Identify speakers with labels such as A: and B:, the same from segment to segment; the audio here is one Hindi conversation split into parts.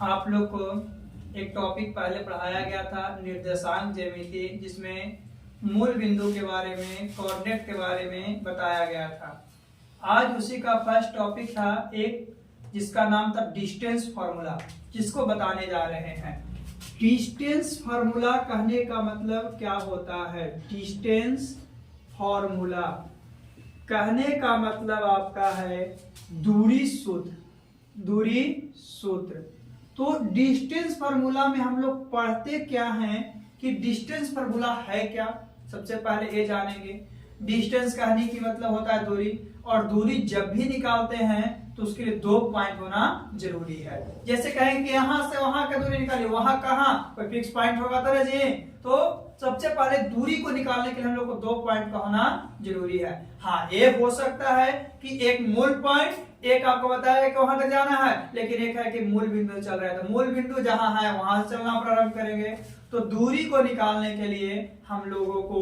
A: आप लोग को एक टॉपिक पहले पढ़ाया गया था निर्देशांक ज्यामिति, जिसमें मूल बिंदु के बारे में, कोऑर्डिनेट के बारे में बताया गया था। आज उसी का फर्स्ट टॉपिक था एक, जिसका नाम था डिस्टेंस फार्मूला, जिसको बताने जा रहे हैं। डिस्टेंस फार्मूला कहने का मतलब क्या होता है? डिस्टेंस फार्मूला कहने का मतलब आपका है दूरी सूत्र। दूरी सूत्र। तो डिस्टेंस फार्मूला में हम लोग पढ़ते क्या हैं कि डिस्टेंस फार्मूला है क्या। सबसे पहले ये जानेंगे। डिस्टेंस कहने की मतलब होता है दूरी, और दूरी जब भी निकालते हैं तो उसके लिए 2 पॉइंट होना जरूरी है। जैसे कहें कि यहां से वहां का दूरी निकालिए, वहां कहां कोई फिक्स पॉइंट होगा तो जी, तो सबसे पहले दूरी को निकालने के लिए हम लोग को 2 पॉइंट का होना जरूरी है। हाँ, ये हो सकता है कि एक मूल पॉइंट, एक आपको बताया कि वहां तक जाना है, लेकिन एक है कि मूल बिंदु चल रहा है, तो मूल बिंदु जहां है वहां से चलना प्रारंभ करेंगे। तो दूरी को निकालने के लिए हम लोगों को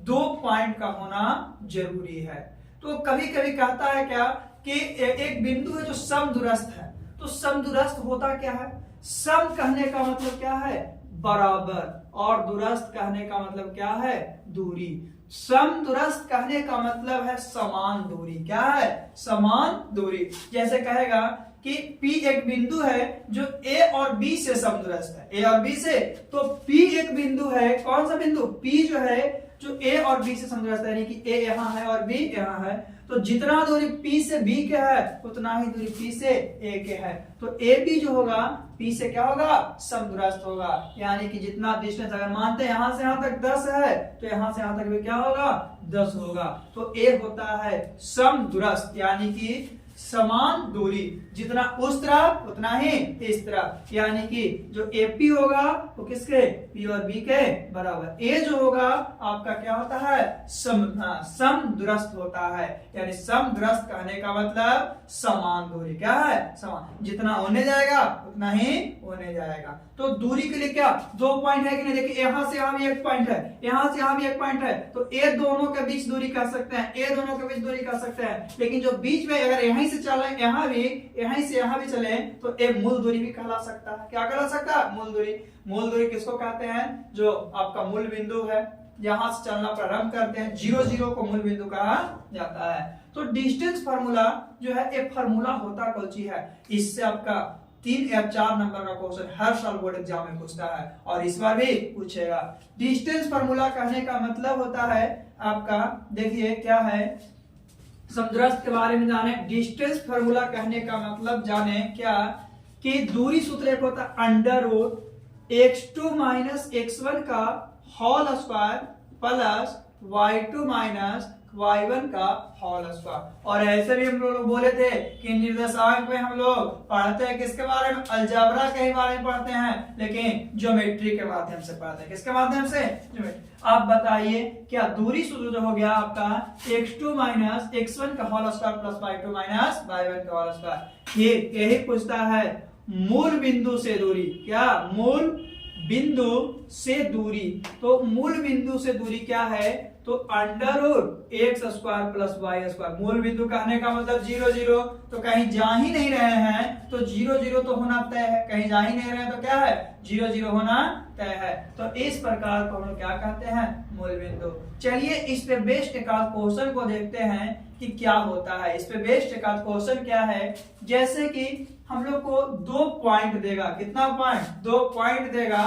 A: 2 पॉइंट का होना जरूरी है। तो कभी कभी कहता है क्या कि एक बिंदु है जो समदूरस्थ है। तो समदूरस्थ होता क्या है? सम कहने का मतलब क्या है? बराबर। और दूरस्थ कहने का मतलब क्या है? दूरी। समदूरस्थ कहने का मतलब है समान दूरी। क्या है? समान दूरी। जैसे कहेगा कि P एक बिंदु है जो A और B से समदूरस्थ है। A और B से, तो P एक बिंदु है। कौन सा बिंदु? P जो है, जो A और B से समदूरस्थ है, यानी कि A यहाँ है और B यहाँ है। तो जितना दूरी P से B के है उतना ही दूरी P से A के है। तो AB जो होगा P से क्या होगा? समदूरस्थ होगा। यानी कि जितना डिस्टेंस, अगर मानते हैं यहां से यहां तक 10 है, तो यहां से यहां तक भी क्या होगा? 10 होगा। तो A होता है समदूरस्थ, यानी कि समान दूरी। जितना उस तरफ उतना ही इस तरफ, यानी कि जो AP होगा वो किसके? P और B के बराबर। A जो होगा आपका क्या होता है? समदूरस्थ होता है। यानी समदूरस्थ कहने का मतलब समान दूरी। क्या है? समान। जितना होने जाएगा उतना ही होने जाएगा। तो दूरी के लिए क्या 2 पॉइंट है कि नहीं? देखिए, यहां से यहां भी 1 पॉइंट है, यहां से यहां भी 1 पॉइंट है, तो ए दोनों के बीच दूरी कर सकते हैं। ए दोनों के बीच दूरी कर सकते हैं, लेकिन जो बीच में अगर यहीं से चले, यहां भी, यहीं से यहां भी चले, तो ए मूल दूरी भी कहला सकता है। क्या कहला सकता है? मूल दूरी। मूल दूरी किसको कहते हैं? जो आपका मूल बिंदु है, यहां से चलना प्रारंभ करते हैं, 0 0 को मूल बिंदु कहा जाता है। तो डिस्टेंस फार्मूला जो है, एक फार्मूला होता कौन सी है? इससे आपका 3 या 4 नंबर का क्वेश्चन हर साल बोर्ड एग्जाम में पूछता है, और इस बार भी पूछेगा। डिस्टेंस फार्मूला कहने का मतलब होता है आपका, देखिए क्या है, समदूरस्थ के बारे में जाने। डिस्टेंस फार्मूला कहने का मतलब जाने क्या, कि दूरी सूत्र एक होता है under root x2 minus x1 का whole square plus y2 minus y1 का होल स्क्वायर। और ऐसे भी हम लोग बोले थे कि निर्देशांक में हम लोग पढ़ते हैं किसके बारे में? अलजेब्रा के बारे में पढ़ते हैं, लेकिन ज्योमेट्री के माध्यम से पढ़ते हैं। किसके माध्यम से? ज्योमेट्री। आप बताइए, क्या दूरी सूत्र जो हो गया आपका x2 माइनस x1 का whole square plus y2 minus y1 का होल स्क्वायर, ये यही पूछता है मूल बिंदु से दूरी। क्या? मूल बिंदु से दूरी। तो मूल बिंदु से दूरी क्या है? तो under root x square plus y square. मूल बिंदु कहने का मतलब 0 0, तो कहीं जा ही नहीं रहे हैं तो 0 0 तो होना तय है। कहीं जा ही नहीं रहे तो क्या है? 0 0 होना तय है। तो इस प्रकार को हम लोग क्या कहते हैं? मूल बिंदु। चलिए इस पे बेस्ड एक क्वेश्चन को देखते हैं कि क्या होता है। इस पे बेस्ड एक क्वेश्चन क्या है, जैसे कि हम लोग को 2 पॉइंट देगा। कितना पॉइंट? 2 पॉइंट देगा,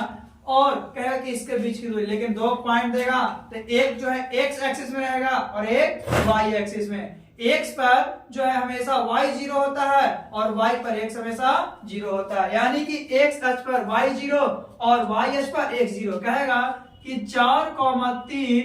A: और कहेगा कि इसके बीच की दूरी, लेकिन 2 पॉइंट देगा तो एक जो है x एक्सिस में रहेगा और एक y एक्सिस में। x पर जो है हमेशा y 0 होता है, और y पर x हमेशा 0 होता है। यानी कि x अक्ष पर y 0 और y अक्ष पर x 0। कहेगा कि 4,3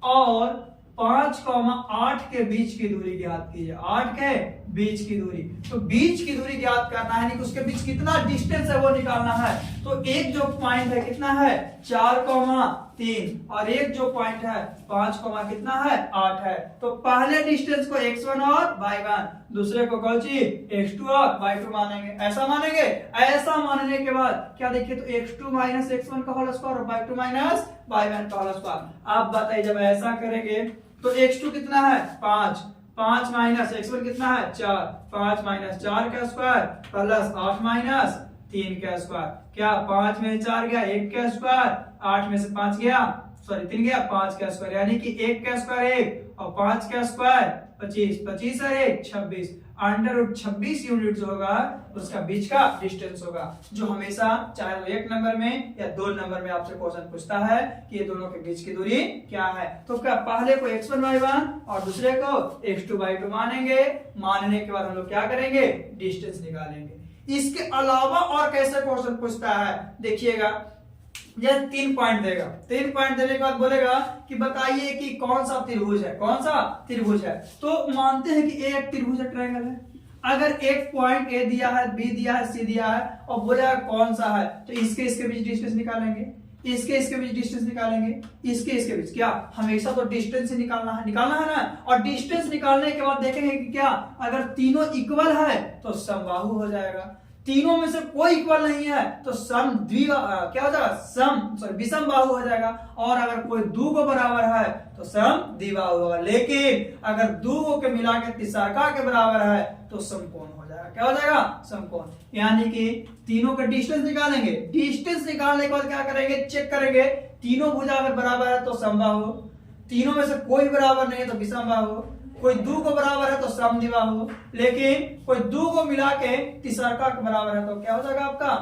A: और 5,8 के बीच की दूरी ज्ञात कीजिए। 8 के बीच की दूरी। तो बीच की दूरी ज्ञात करना है, कि उसके बीच कितना डिस्टेंस है वो निकालना है। तो एक जो पॉइंट है कितना है? 4,3, और एक जो पॉइंट है 5, कितना है? 8 है। तो पहले डिस्टेंस को x1 और y1, दूसरे को कौन सी? x2 और y2 मानेंगे। ऐसा मानेंगे। ऐसा मानने के बाद क्या देखिए, तो x2 माइनस x1 का होल स्क्वायर और y2 माइनस y1 का होल स्क्वायर। आप बताइए, जब ऐसा करेंगे तो x2 कितना है? 5, 5 माइनस x1 कितना है? 4, 5 माइनस 4 का स्क्वायर प्लस 8 माइनस 3 का स्क्वायर, क्या 5 में 4 गया 1 का स्क्वायर, 8 में से 5 गया, सॉरी 3 गया 5 का स्क्वायर, यानी कि 1 का स्क्वायर 1 और 5 का स्क्वायर 25, 25 है 1 26, अंडर 26 यूनिट जो होगा उसका बीच का डिस्टेंस होगा, जो हमेशा चाहे वो 1 नंबर में या 2 नंबर में आपसे क्वेश्चन पूछता है कि ये दोनों के बीच की दूरी क्या है। तो क्या पहले को x1 y1 और दूसरे को x2 y2 मानेंगे, मानने के बाद हम लोग क्या करेंगे, डिस्टेंस निकालेंगे। इसके अलावा और कैसे क्वेश्चन पूछता है देखिएगा, यह 3 पॉइंट देगा, 3 पॉइंट देने के बाद बोलेगा कि बताइए कि कौन सा त्रिभुज है, कौन सा त्रिभुज है। तो मानते हैं कि एक त्रिभुज ट्रायंगल है, अगर एक पॉइंट ए दिया है, बी दिया है, सी दिया है और बोलेगा कौन सा है, तो इसके बीच डिस्टेंस निकालेंगे, इसके बीच डिस्टेंस निकालेंगे, इसके बीच, क्या हमेशा तो डिस्टेंस ही निकालना है ना। और डिस्टेंस निकालने के बाद देखेंगे कि क्या अगर तीनों इक्वल है तो समबाहु हो जाएगा, तीनों में से कोई इक्वल नहीं है तो सम क्या हो जाएगा, विषम बाहु हो जाएगा। और अगर कोई दो को बराबर है तो सम द्विबाहु होगा, लेकिन अगर दो को के मिला के तिसरका के बराबर है तो समकोण हो जाएगा, क्या हो जाएगा, समकोण। यानी कि तीनों का डिस्टेंस निकालेंगे, डिस्टेंस निकालने के बाद क्या करेंगे, चेक करेंगे तीनों भुजा अगर बराबर है तो समबाहु, तीनों में से कोई बराबर नहीं है तो विषम बाहु, कोई दो को बराबर है तो समद्विबाहु, लेकिन कोई दो को मिला के तिसरका के बराबर है तो क्या हो जाएगा आपका,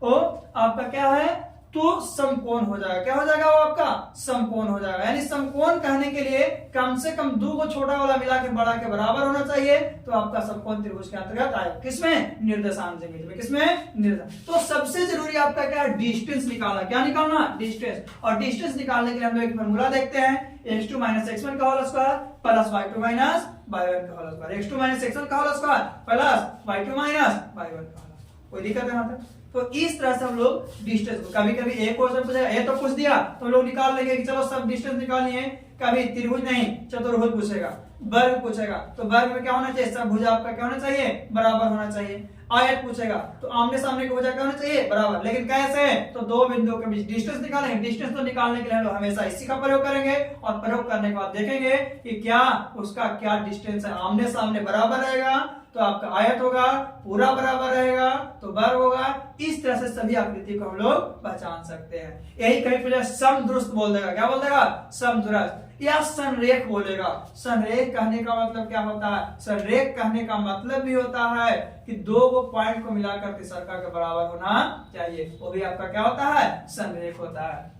A: ओ आपका क्या है, तो समकोण हो जाएगा, क्या हो जाएगा वो आपका समकोण हो जाएगा। यानी समकोण कहने के लिए कम से कम दो को छोटा वाला मिला के बड़ा के बराबर होना चाहिए, तो आपका समकोण त्रिभुज के अंतर्गत आएगा, किसमें, निर्देशांक ज्यामिति में, किसमें, निर्देशांक। तो सबसे जरूरी आपका क्या है, डिस्टेंस निकालना, क्या निकालना, डिस्टेंस। और डिस्टेंस निकालने के लिए हम लोग एक फॉर्मूला देखते हैं, x2 - x1 का whole square plus y2 - y1 का होल स्क्वायर, x2 - x1 का whole square plus y2 - y1 का होल स्क्वायर। कोई दिक्कत है यहाँ पे? तो इस तरह से हम लोग डिस्टेंस, कभी कभी एक क्वेश्चन पूछेगा, ए तो पूछ दिया तो हम लोग निकाल लेंगे कि चलो सब डिस्टेंस निकालिए, कभी त्रिभुज नहीं चतुर्भुज पूछेगा, वर्ग पूछेगा तो वर्ग में क्या होना चाहिए, सब भुजा आपका क्या होना चाहिए, बराबर होना चाहिए। आयत पूछेगा तो आमने सामने की भुजा क्या होना चाहिए, बराबर। लेकिन कैसे, तो दो बिंदुओं के बीच डिस्टेंस निकालेंगे, डिस्टेंस तो निकालने के लिए हम लोग हमेशा इसी का प्रयोग करेंगे और प्रयोग करने के बाद देखेंगे कि क्या उसका क्या डिस्टेंस है, आमने सामने बराबर रहेगा तो आपका आयत होगा, पूरा बराबर रहेगा तो वर्ग होगा। इस तरह से सभी आकृति को हम लोग पहचान सकते हैं। यही कहीं पर समदुरस्त बोल देगा, क्या बोल देगा, समदुरस्त या संरेख बोलेगा। संरेख कहने का मतलब क्या होता है, संरेख कहने का मतलब भी होता है कि दो वो पॉइंट को मिलाकर तिसरका के बराबर होना चाहिए, वो भी आपका क्या होता है, संरेख होता है।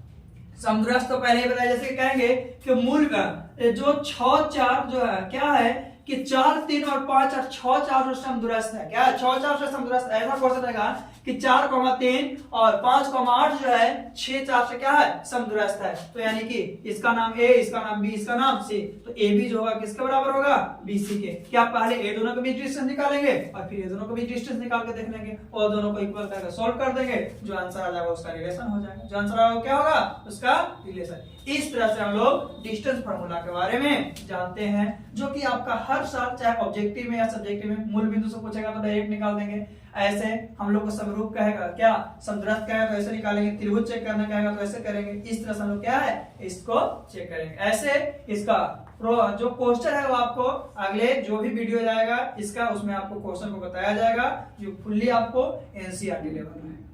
A: समदुरस्त तो पहले ही बताया, जैसे कहेंगे कि मूल का जो 6 4 जो है क्या है कि 4 3 और 5 और 6 4 जो समदुरस्त है, क्या 6 4 से समदुरस्त। ऐसा क्वेश्चन रहेगा कि 4, 3 और 5, 8 जो है 6 4 से क्या है, समदुरस्त है। तो यानी कि इसका नाम ए, इसका नाम बी, इसका नाम सी, तो ए बी जो होगा किसके बराबर होगा, बी सी के। क्या पहले ए दोनों के बीच डिस्टेंस निकालेंगे और फिर ए दोनों के बीच डिस्टेंस निकाल के देख लेंगे और दोनों को इक्वल करके सॉल्व कर देंगे, जो आंसर आ जाएगा उसका रिलेशन हो जाएगा, जो आंसर आएगा क्या होगा, उसका रिलेशन। इस तरह से हम लोग डिस्टेंस फार्मूला के बारे में जानते हैं, जो कि आपका हर साल चाहे ऑब्जेक्टिव में या सब्जेक्टिव में मूल बिंदु से पूछेगा तो डायरेक्ट निकाल देंगे। ऐसे हम लोग को समरूप कहेगा, क्या समदुरस्त कहेगा तो ऐसे निकालेंगे, त्रिभुज चेक करना कहेगा तो ऐसे करेंगे। इस तरह से हम लोग क्या है, इसको चेक करेंगे। ऐसे इसका जो क्वेश्चन है वो आपको अगले जो भी वीडियो जाएगा इसका, उसमें आपको क्वेश्चन को बताया जाएगा, जो फुल्ली आपको एनसीईआरटी लेवल में है।